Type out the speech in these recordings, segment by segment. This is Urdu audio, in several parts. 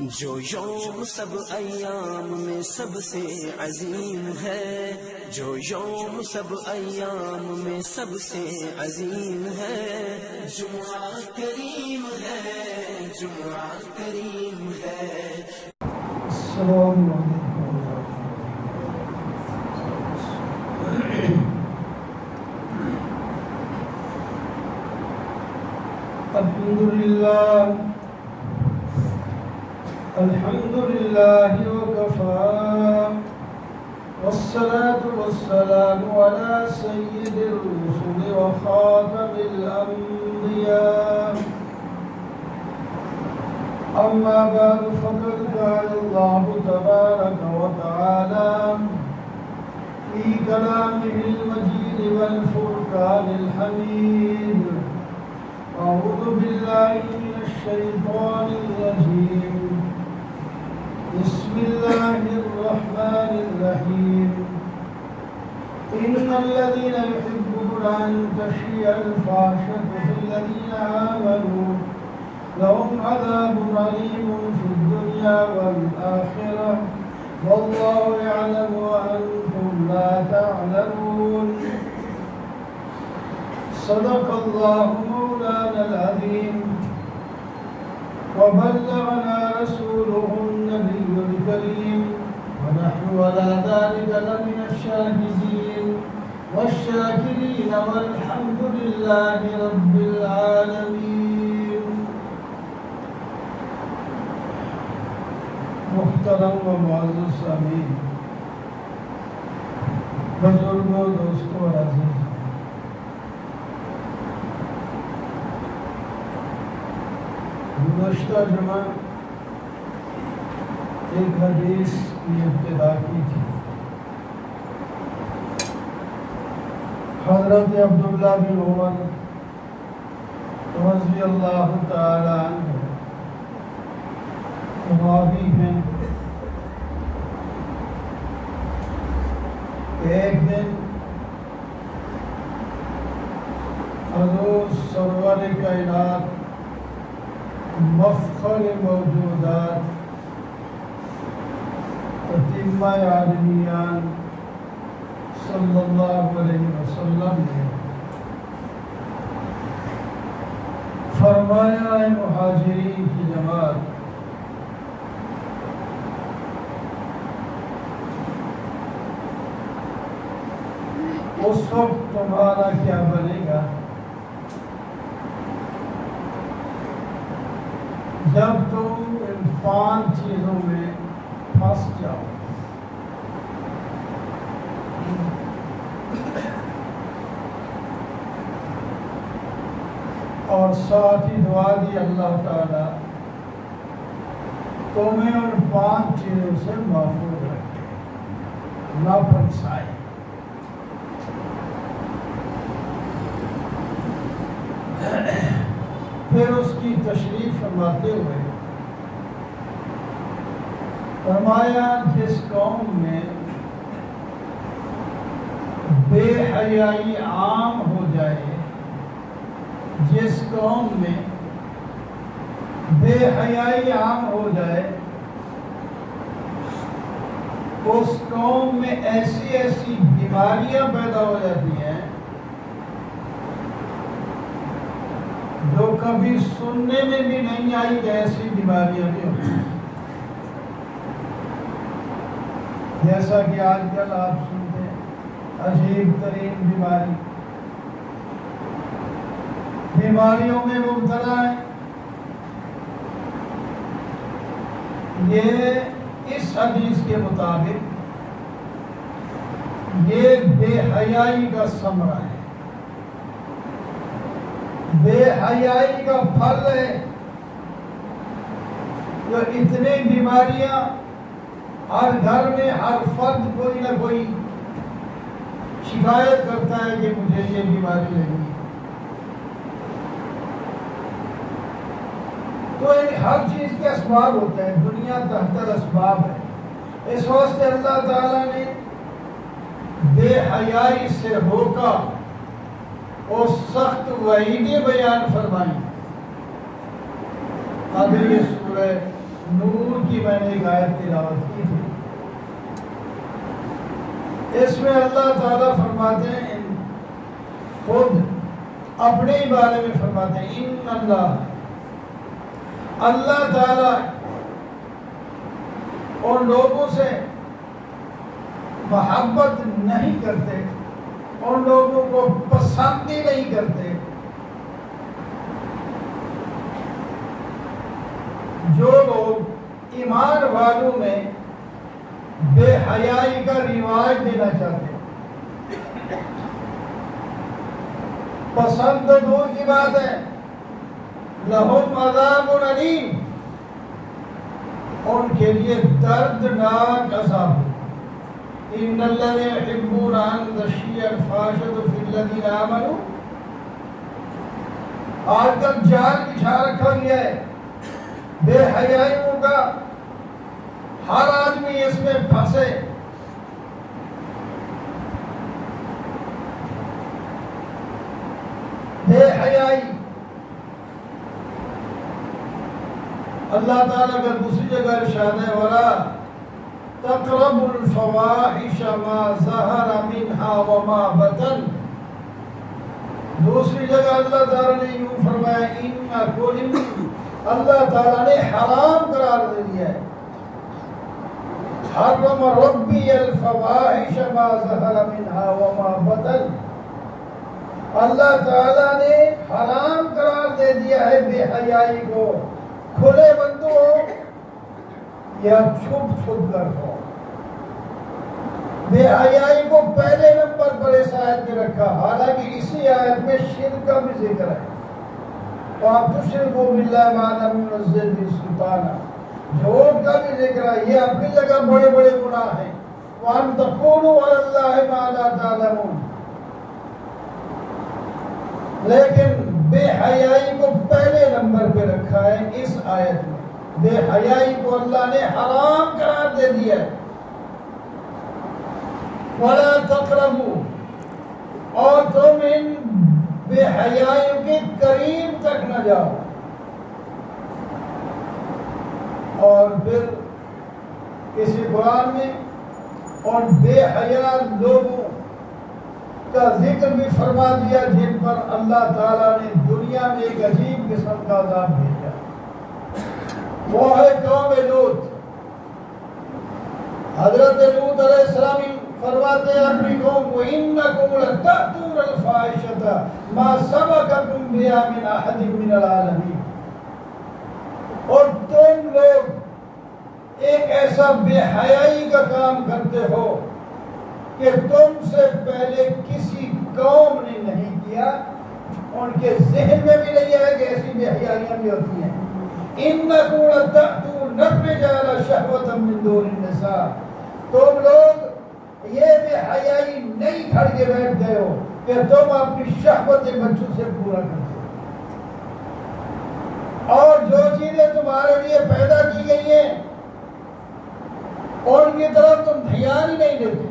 جو یوم سب ایام میں سب سے عظیم ہے، جو یوم سب ایام میں سب سے عظیم ہے، جمعہ کریم ہے، جمعہ کریم ہے۔ السلام علیکم۔ الحمد لله وكفى، والصلاة والسلام على سيد الرسل وخاتم الأنبياء، أما بعد فقد قال الله تبارك وتعالى في كلامه المجيد والفرقان الحميد: أعوذ بالله من الشيطان الرجيم، بسم الله الرحمن الرحيم، إن الذين يحبون أن تشيع الفاحشة في الذين آمنوا لهم عذاب أليم في الدنيا والآخرة والله يعلم وأنتم لا تعلمون۔ صدق الله مولانا العظيم، وبلغنا رسوله النبي الكريم، ونحن على ذلك لمن الشاهدين والشاكرين والحمد لله رب العالمين۔ محترم و معزز سامعین، بزرگوں، دوستوں اور عزیز، گزشتہ جمعہ ایک حدیث کی ابتدا کی تھی۔ حضرت عبداللہ بن عمر رضی اللہ تعالی عنہ راوی ہیں۔ ایک دن حضور سرور کائنات، مفخر موجودات، تتمہ عالمیان صلی اللہ علیہ وسلم نے فرمایا: اے مہاجرین کی جماعت، اس وقت تمہارا کیا بنے گا جب تم ان 5 چیزوں میں پھنس جاؤ۔ اور ساتھ ہی دعا دی اللہ تعالیٰ تمہیں ان 5 چیزوں سے محفوظ رکھے، نہ پھنسائے۔ پھر اس کی تشریح فرماتے ہوئے فرمایا: جس قوم میں بے حیائی عام ہو جائے، جس قوم میں بے حیائی عام ہو جائے، اس قوم میں ایسی ایسی بیماریاں پیدا ہو جاتی ہیں جو کبھی سننے میں بھی نہیں آئی کہ ایسی بیماریاں بھی ہوتی ہیں۔ جیسا کہ آج کل آپ سنتے ہیں عجیب ترین بیماریوں میں مبتلا ہے۔ یہ اس حدیث کے مطابق یہ بے حیائی کا ثمرہ ہے، بے حیائی کا پھل ہے۔ جو اتنی بیماریاں ہر گھر میں ہر فرد کوئی نہ کوئی شکایت کرتا ہے کہ مجھے یہ بیماری لگی۔ تو ہر چیز کے اسباب ہوتے ہیں، دنیا تحت الاسباب ہے۔ اس واسطے اللہ تعالیٰ نے بے حیائی سے روکا اور سخت وعیدیں بیان فرمائی۔ اب یہ سورہ نور کی میں نے ایک آیت تلاوت کی تھی، اس میں اللہ تعالیٰ فرماتے ہیں، خود اپنے ہی بارے میں فرماتے ہیں، ان اللہ تعالیٰ اور لوگوں سے محبت نہیں کرتے، ان لوگوں کو پسند ہی نہیں کرتے جو لوگ ایمان والوں میں بے حیائی کا رواج دینا چاہتے ہیں۔ پسند تو دور کی بات ہے، لہم عذاب علیم، ان کے لیے دردناک عذاب۔ ان الذین یحبون ان تشیع الفاحشۃ فی الذین آمنوا، آج کل جال بچھا رکھا گیا ہے بے حیائیوں کا، ہر آدمی اس میں پھنسے۔ بے حیائی اللہ تعالیٰ کا دوسری جگہ ارشاد ہے، وَلَا تَقْرَبُوا الْفَوَاحِشَ مَا ظَهَرَ مِنْهَا وَمَا بَطَنَ۔ دوسری جگہ اللہ تعالیٰ نے یوں فرمایا، اللہ تعالیٰ نے حرام قرار دے دیا ہے، حرم ربی الفواحش ما ظہر منها وما بطن، اللہ تعالیٰ نے حرام قرار دے دیا ہے بے حیائی کو، کھلے بندو ہو یا چھپ چھپ کر ہو۔ بے حیائی کو پہلے نمبر پر اس آیت میں رکھا، حالانکہ اسی آیت میں شرک کا بھی ذکر ہے، وَأَن تُشْرِكُوا بِاللَّهِ مَا لَمْ يُنَزِّلْ بِهِ سُلْطَانًا، جھوٹ کا بھی ذکر ہے، یہ اپنی جگہ بڑے بڑے گناہ ہیں۔ وَأَن تَقُولُوا عَلَى اللَّهِ مَا لَا تَعْلَمُونَ، لیکن بے حیائی کو پہلے نمبر پہ رکھا ہے اس آیت میں، بے حیائی کو اللہ نے حرام قرار دے دیا ہے۔ وَلَا تَقْرَبُوا، اور تم ان بے حیائیوں کے قریب تک نہ جاؤ۔ اور پھر کسی قرآن میں اور بے حیا لوگوں کا ذکر بھی فرما دیا جن پر اللہ تعالیٰ نے دنیا میں ایک عجیب قسم کا عذاب بھیجا، وہ ہے قوم لوط۔ حضرت لوط علیہ السلام فرماتے ہیں اپنی قوم کو، انکم لتأتون الفاحشۃ ما سبقکم بہا من احد من العالمین، اور تم لوگ ایک ایسا بے حیائی کا کام کرتے ہو کہ تم سے پہلے کسی قوم نے نہیں کیا، ان کے ذہن میں بھی نہیں ہے کہ ایسی بے حیائیاں بھی ہوتی ہیں۔ انکم لتأتون الرجال شہوۃ من دون النساء، تم لوگ یہ بے حیائی نہیں کھڑ کے بیٹھ گئے ہو کہ تم اپنی شہوت بچوں سے پورا کرتے ہو، اور جو چیزیں تمہارے لیے پیدا کی گئی ہیں ان کی طرف تم دھیان ہی نہیں دیتے۔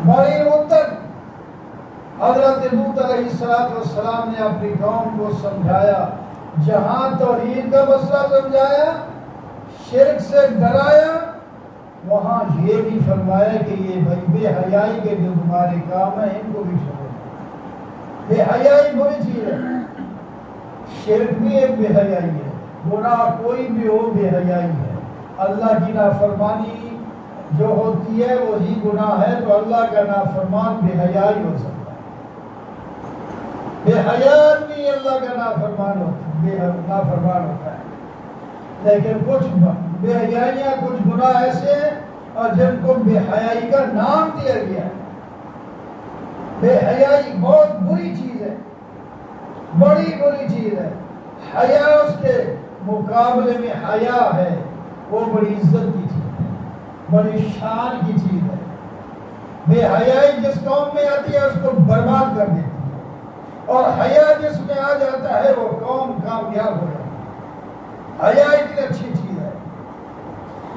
بڑی مدت حضرت لوط علیہ السلام نے اپنی قوم کو سمجھایا، جہاں توحید کا مسئلہ سمجھایا، شرک سے ڈرایا، وہاں یہ بھی فرمایا کہ یہ بے حیائی کے جو تمہارے کام ہیں ان کو بھی چھوڑو۔ بے حیائی بری چیز ہے، شرک بھی ایک بے حیائی ہے، گناہ کوئی بھی ہو بے حیائی ہے۔ اللہ کی نافرمانی جو ہوتی ہے وہی گناہ ہے، تو اللہ کا نافرمان بے حیائی ہو سکتا ہے۔ بے حیات بھی اللہ کا نافرمان ہوتا ہے، لیکن کچھ بے حیائیاں، کچھ گناہ ایسے ہیں اور جن کو بے حیائی کا نام دیا گیا ہے۔ بے حیائی بہت بری چیز ہے، بڑی بری چیز ہے۔ حیا اس کے مقابلے میں حیا ہے، وہ بڑی عزت کی چیز ہے، بڑی شان کی چیز ہے۔ بے حیائی جس قوم میں آتی ہے اس کو برباد کر دیتی ہے، اور حیا جس میں آ جاتا ہے وہ قوم کامیاب ہو جاتی ہے۔ حیا اتنی اچھی چیز ہے۔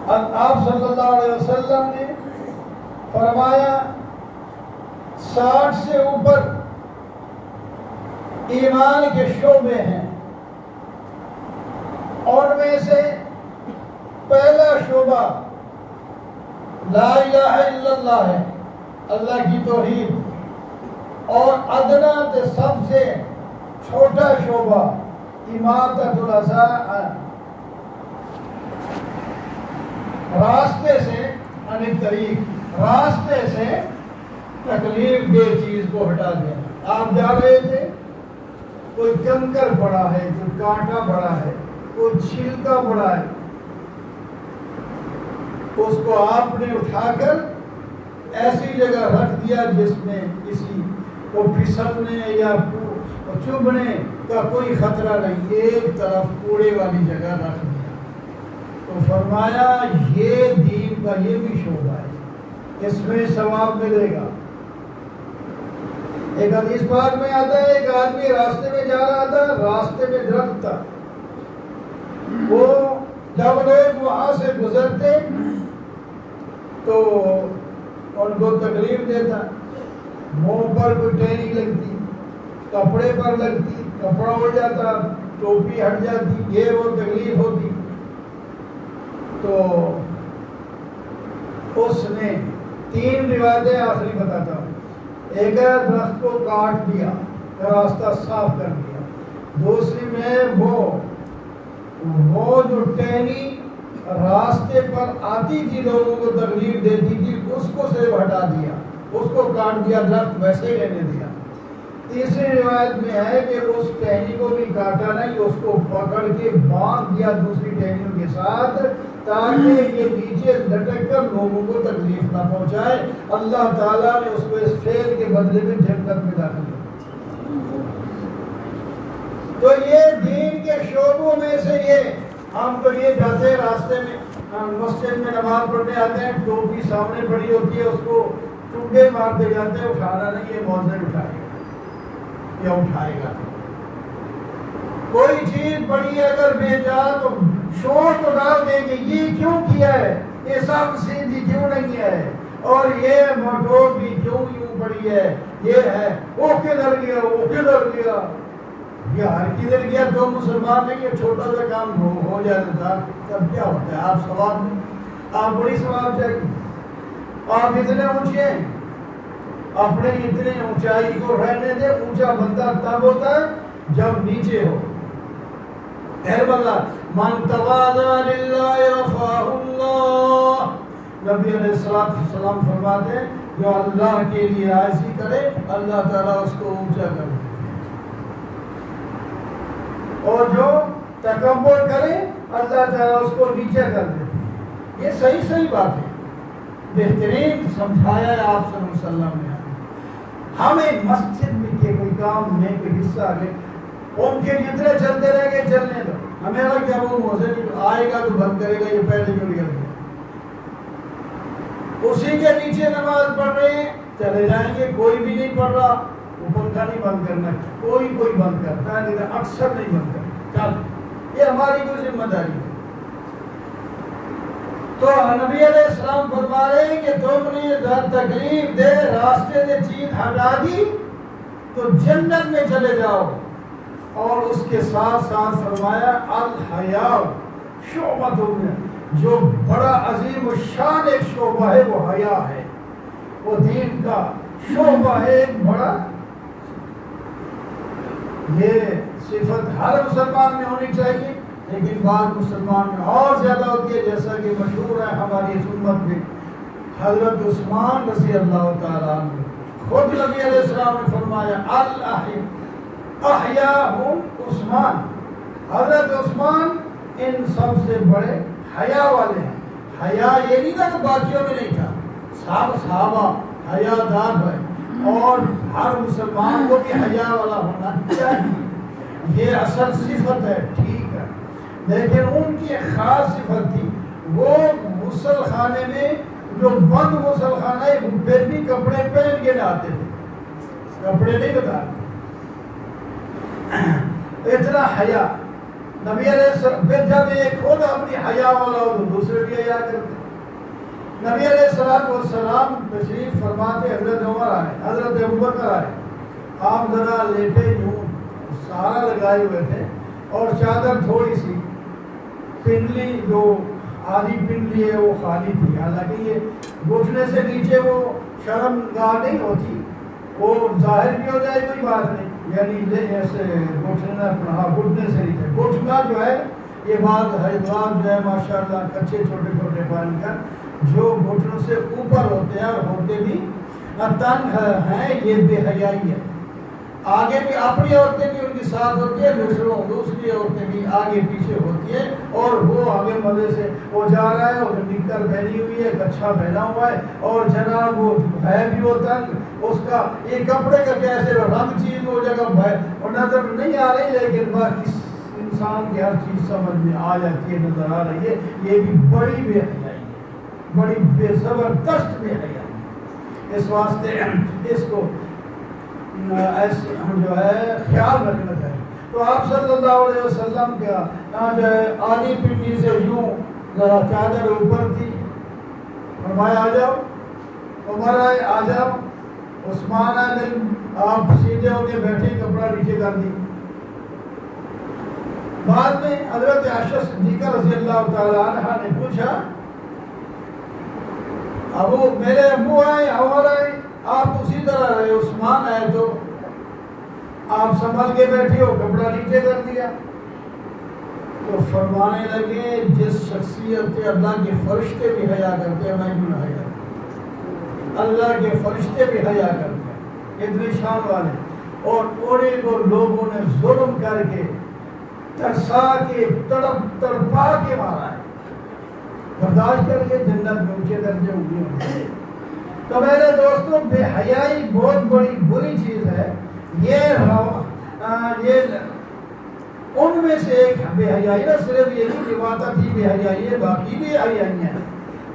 آپ صلی اللہ علیہ وسلم نے فرمایا 60 سے اوپر ایمان کے شعبے ہیں. ان میں سے پہلا شعبہ لا الہ الا اللہ ہے، اللہ کی توحید. اور ادنا سے سب سے چھوٹا شعبہ اماطۃ الاذى، راستے سے عن الطریق، راستے سے تکلیف دہ چیز کو ہٹا دیا. آپ جا رہے تھے، کوئی کنکر پڑا ہے، کوئی کانٹا پڑا ہے، کوئی چھلکا پڑا ہے، اس کو آپ نے اٹھا کر ایسی جگہ رکھ دیا جس میں کسی کو پھسلنے یا چبھنے کا کوئی خطرہ نہیں، ایک طرف کوڑے والی جگہ رکھ دیا. تو فرمایا یہ دین کا یہ بھی شعبہ ہے، اس میں ثواب ملے گا. ایک حدیث پاک میں آتا ہے ایک آدمی راستے میں جا رہا تھا، راستے میں درخت تھا، وہ جب لوگ وہاں سے گزرتے تو ان کو تکلیف دیتا، منہ پر کوئی ٹہنی لگتی، کپڑے پر لگتی، کپڑا اڑ جاتا، ٹوپی ہٹ جاتی، یہ وہ تکلیف ہوتی. تو اس نے 3 روایتیں آخری بتاتا ہوں. ایک ہے درخت کو کاٹ دیا، راستہ صاف کر دیا. دوسری میں وہ جو ٹہنی راستے پر آتی تھی لوگوں کو تکلیف دیتی تھی، اس کو صرف ہٹا دیا، اس کو کاٹ دیا، درخت ویسے ہی رہنے دیا. تیسری روایت میں ہے کہ اس ٹہنی کو بھی کاٹا نہیں، اس کو پکڑ کے باندھ دیا دوسری ٹہنیوں کے ساتھ تاکہ یہ نیچے لٹک کر لوگوں کو تکلیف نہ پہنچائے. اللہ تعالیٰ نے اس کو اس فعل کے بدلے میں جنت میں داخل کیا. تو یہ دین کے شعبوں میں سے یہ ہم تو یہ جاتے ہیں راستے میں، ہم مسجد میں نماز پڑھنے آتے ہیں، ٹوپی سامنے پڑی ہوتی ہے، اس کو چونگے مارتے جاتے ہیں، اٹھانا نہیں، یہ مؤذن اٹھائے گا یا اٹھائے گا. کوئی چیز پڑی ہے اگر بیچا تو شور تو ڈال دیں گے یہ کیوں کیا ہے، یہ سب سیدھی کیوں نہیں ہے، اور یہ موٹور بھی کیوں یوں پڑی ہے، یہ ہے وہ کدھر گیا، وہ کدھر گیا. یہ ہر کدھر گیا تو مسلمان نہیں، یہ چھوٹا سا کام ہو جاتا تھا، تب کیا ہوتا ہے. آپ ثواب میں آپ بڑی ثواب چاہیے. آپ اتنے اونچے ہیں، اپنے اتنے اونچائی کو رہنے دے. اونچا بندہ تب ہوتا ہے جب نیچے ہو. من تواضع للہ رفعہ اللہ، نبی علیہ السلام فرماتے ہیں جو اللہ کے لیے عاجزی کرے اللہ تعالیٰ اس کو اونچا کر دے، اور جو تکبر کرے اللہ تعالیٰ اس کو نیچے کر دے. یہ صحیح بات ہے، بہترین سمجھایا ہے آپ صلی اللہ علیہ وسلم نے. ہمیں مسجد میں کے کوئی کام میں کوئی حصہ آگے ان کے جتنے چلتے رہ گئے چلنے دو، ہمیں کیا وہ موزے آئے گا تو بند کرے گا، یہ پہلے کیوں نکل گیا. اسی کے نیچے نماز پڑھ رہے ہیں چلے جائیں گے، کوئی بھی نہیں پڑھ رہا، وہ پنکھا نہیں بند کرنا، کوئی بند کرتا ہے لیکن اکثر نہیں بند کرتا. چل یہ ہماری کوئی ذمہ داری ہے. تو نبی علیہ السلام فرما رہے ہیں کہ تم نے تکلیف دے راستے سے چیز ہٹا دی تو جنت میں چلے جاؤ. اور اس کے ساتھ ساتھ فرمایا الحیاء شعبۃ من، جو بڑا عظیم الشان ایک شعبہ ہے وہ حیا ہے، وہ دین کا شعبہ ہے ایک بڑا. یہ صفت ہر مسلمان میں ہونی چاہیے، لیکن بعض مسلمان میں اور زیادہ ہوتی ہے، جیسا کہ مشہور ہے ہماری اس امت میں. حضرت عثمان رضی اللہ تعالیٰ عنہ خود نبی علیہ السلام نے فرمایا احیاء عثمان، حضرت عثمان ان سب سے بڑے حیا والے ہیں. حیا یہ نہیں تھا کہ باقیوں میں نہیں تھا، صحابہ حیا دار ہے، اور ہر مسلمان کو بھی حیا والا ہونا چاہیے، یہ اصل صفت ہے. ٹھیک ہے، لیکن ان کی خاص صفت تھی، وہ غسل خانے میں جو بند غسل خانہ ہے پھر بھی کپڑے پہن کے نہاتے تھے، کپڑے نہیں بتاتے. اتنا حیا نبی علیہ السلام. پھر جب ایک خود اپنی حیا والا ہو تو دوسرے بھی حیا کرتے. نبی علیہ السلام تشریف فرماتے، حضرت عمر آئے، حضرت ابوبکر آئے، آپ ذرا لیٹے یوں سہارا لگائے ہوئے تھے اور چادر تھوڑی سی پنڈلی جو آدھی پنڈلی ہے وہ خالی تھی. حالانکہ یہ گھٹنے سے نیچے وہ شرم گاہ نہیں ہوتی, وہ ظاہر بھی ہو جائے کوئی بات نہیں, یعنی ایسے گھٹنے سے نیچے گھٹنا جو ہے یہ بات حیوان جو ہے ماشاءاللہ کچے چھوٹے چھوٹے پہن کر جو گھٹنوں سے اوپر ہوتے ہیں اور ہوتے بھی تنگ ہیں, یہ بے حیائی ہے. آگے بھی اپنی عورتیں بھی ان کے ساتھ ہوتی ہیں, دوسری عورتیں بھی آگے پیچھے ہوتی ہیں, اور وہ آگے مزے سے وہ جا رہا ہے, اور نکر پہنی ہوئی ہے, کچھا پہنا ہوا ہے, اور جناب وہ ہے بھی وہ تنگ, اس کا ایک کپڑے کا کیسے رنگ چیز وہ جگہ اور نظر نہیں آ رہی, لیکن باقی انسان کی ہر چیز سمجھ میں آ جاتی ہے, نظر آ رہی ہے. یہ بھی بڑی بے حیائی ہے, بڑی بے زبردست بے حیائی. اس واسطے اس کو ایسے جو ہے خیال رکھنا چاہیے. تو آپ صلی اللہ علیہ وسلم کا جو ہے آدھی پنڈلی سے یوں ذرا چادر اوپر تھی, فرمایا آ جاؤ, عمر آئے آ جاؤ, عثمان آئے, آپ سیدھے ہو کے بیٹھے, کپڑا نیچے کر دی. بعد میں حضرت عائشہ صدیقہ رضی اللہ تعالی عنہ نے پوچھا, ابو میرے ابو آئے, عمر آئے, آپ اسی طرح رہے, عثمان آئے تو آپ سنبھل کے بیٹھے ہو, کپڑا نیچے کر دیا. تو فرمانے لگے جس شخصیت سے اللہ کے فرشتے بھی حیا کرتے ہیں, میں کیوں حیا کرتا, اللہ کے فرشتے بھی حیا کرتے ہیں, اتنے شان والے, اور انہیں کو لوگوں نے ظلم کر کے ترسا کے تڑپا کے مارا ہے, برداشت کر کے جنت میں اونچے درجے ہوئے. تو میرے دوستوں, بے حیائی بہت بڑی بری چیز ہے. یہ ان میں سے ایک بے حیائی نہ صرف یہی لواطت ہی بے حیائی ہے, باقی بھی حیائی ہیں.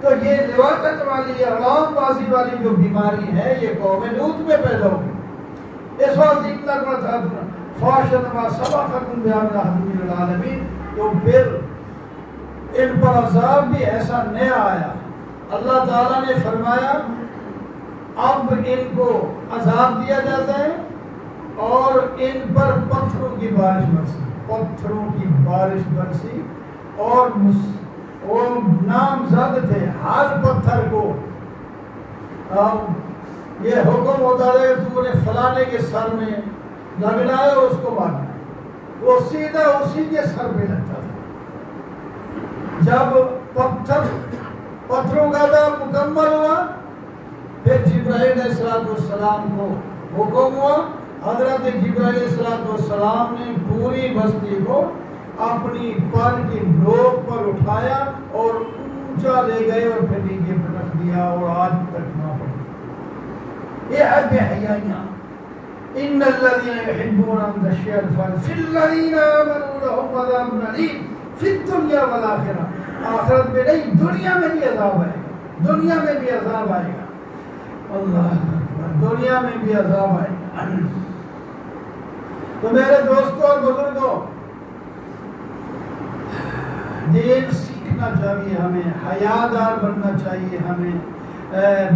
تو یہ لواطت والی عوام بازی والی جو بیماری ہے یہ قوم لوط میں پیدا ہوئی. اس وقت اتنا تھا فاشن ما سبقکم بها من العالمین. تو پھر ان پر عذاب بھی ایسا نیا آیا. اللہ تعالیٰ نے فرمایا اب ان کو عذاب دیا جاتا ہے اور ان پر پتھروں کی بارش برسی, پتھروں کی بارش برسی, اور وہ نامزد تھے ہر پتھر کو یہ حکم ہوتا ہے تو نے فلانے کے سر میں لگنا ہے اور اس کو مارنا ہے, وہ سیدھا اسی کے سر پہ لگتا تھا. جب پتھروں کا عذاب مکمل ہوا پھر جبرائیل علیہ السلام کو حکم ہوا, حضرت جبرائیل علیہ السلام نے پوری بستی کو اپنی پر کی نوک پر اٹھایا اور اونچا لے گئے اور پھر نیچے پٹک دیا, اور آج تک نہ پڑی. یہ ہے بے حیائیاں. ان الذين يحبون ان تشيع الفاحشة في الذين آمنوا لهم عذاب أليم في الدنيا والآخرة. آخرت میں نہیں, دنیا میں بھی عذاب آئے گا, دنیا میں بھی عذاب آئے گا. اللہ اکبر, دنیا میں بھی عذاب آئے گا. تو میرے دوستوں اور بزرگوں, دین سیکھنا چاہیے ہمیں, حیادار بننا چاہیے ہمیں.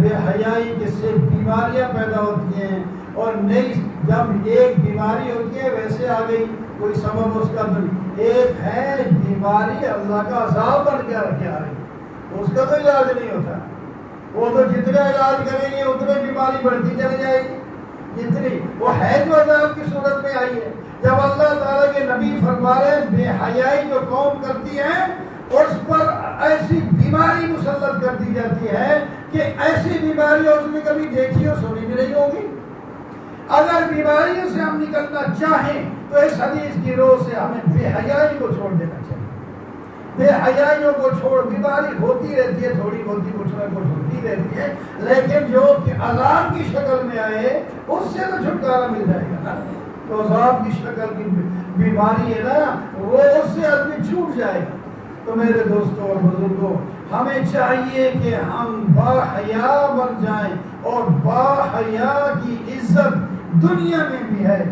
بے حیائی کے سے بیماریاں پیدا ہوتی ہیں, اور نئی جب ایک بیماری ہوتی ہے ویسے آ گئی کوئی سبب اس کا نہیں. ایک ہے بیماری اللہ کا عذاب بن کے رکھے آ رہی, اس کا تو علاج نہیں ہوتا. وہ تو جتنا علاج کریں گے اتنے بیماری بڑھتی چلی جائے گی, جتنی وہ ہے جو عذاب کی صورت میں آئی ہے. جب اللہ تعالیٰ کے نبی فرما رہے ہیں بے حیائی جو قوم کرتی ہے اس پر ایسی بیماری مسلط کر دی جاتی ہے کہ ایسی بیماری اس میں کبھی دیکھی اور سنی بھی نہیں ہوگی. اگر بیماریوں سے ہم نکلنا چاہیں تو اس حدیث کی روح سے ہمیں بے حیائی کو چھوڑ دینا چاہیے. بے حیائیوں کو چھوڑ, بیماری ہوتی رہتی ہے تھوڑی بہت کچھ نہ کچھ ہوتی رہتی ہے, لیکن جو کہ عذاب کی شکل میں آئے اس سے تو چھٹکارا مل جائے گا نا. تو عذاب کی شکل کی بیماری ہے نا, وہ اس سے آدمی چھوٹ جائے گا. تو میرے دوستوں اور بزرگوں, ہمیں چاہیے کہ ہم با حیا بن جائیں, اور با حیا کی عزت دنیا میں بھی ہے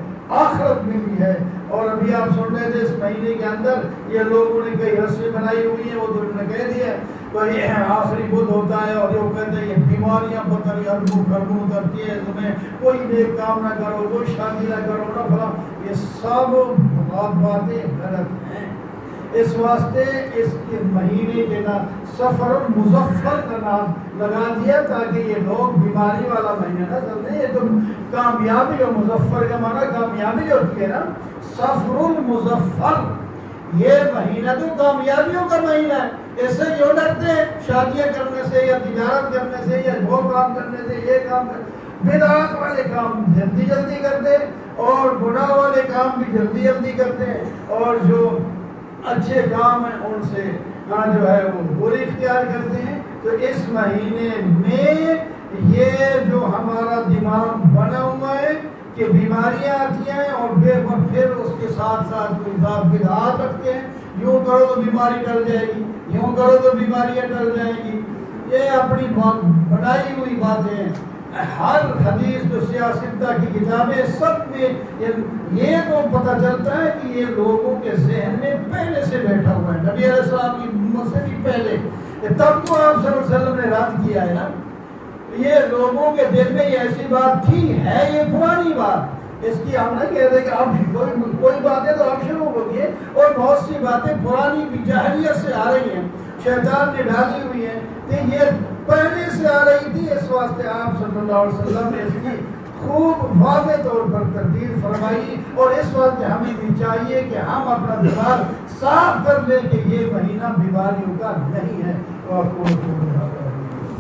آخرت میں بھی ہے. اور ابھی آپ سن رہے تھے اس مہینے کے اندر یہ لوگوں نے کئی رسمیں بنائی ہوئی ہیں, وہ تو انہوں نے کہہ دیا کوئی آخری بدھ ہوتا ہے اور یہ کہتے ہیں یہ بیماریاں پتہ نہیں اربوں خربوں اترتی ہے تمہیں، کوئی نیک کام نہ کرو، کوئی شادی نہ کرو نہ فلاں، یہ سب باتیں غلط ہیں۔ اس واسطے اس کے مہینے کے نام سفر المظفر کا نام لگا دیا تاکہ یہ لوگ بیماری والا مہینہ نہ سمجھیں، یہ تو کامیابی اور مظفر کا معنی کامیابی ہوتی ہے نا، سفر المظفر، یہ مہینہ تو کامیابیوں کا مہینہ ہے، اس سے کیوں ڈرتے ہیں؟ شادیاں کرنے سے یا تجارت کرنے سے یا وہ کام کرنے سے یہ کام کرنے، بدعات والے کام جلدی جلدی کرتے ہیں اور گناہ والے کام بھی جلدی جلدی کرتے ہیں، اور جو اچھے کام ہیں ان سے جو ہے وہ دوری اختیار کرتے ہیں۔ تو اس مہینے میں یہ جو ہمارا دماغ بنا ہوا ہے کہ بیماریاں آتی ہیں اور پھر اس کے ساتھ ساتھ کوئی بدعات رکھتے ہیں، یوں کرو تو بیماری ٹل جائے گی، یوں کرو تو بیماریاں ٹل جائیں گی، یہ اپنی بنائی ہوئی باتیں ہیں۔ ہر حدیث جو سیاستہ کی کتابیں سب میں یہ تو پتہ چلتا ہے کہ یہ لوگوں کے ذہن میں پہلے سے بیٹھا ہوا ہے، نبی علیہ السلام کی امت سے بھی پہلے، تب تو آپ صلی اللہ علیہ وسلم نے رد کیا ہے نا۔ یہ لوگوں کے دل میں یہ ایسی بات تھی، ہے یہ پرانی بات، اس کی ہم نہیں کہتے کہ اب کوئی باتیں تو اب شروع ہو گئی ہیں، اور بہت سی باتیں پرانی بھی جاہلیت سے آ رہی ہیں، شیطان نے ڈالی ہوئی ہیں، کہ یہ پہلے سے آ رہی تھی۔ اس واسطے آپ صلی اللہ علیہ وسلم نے اس کی خوب واضح طور پر تردید فرمائی، اور اس واسطے ہمیں بھی چاہیے کہ ہم اپنا دماغ صاف کر لیں کہ یہ مہینہ بیماریوں کا نہیں ہے۔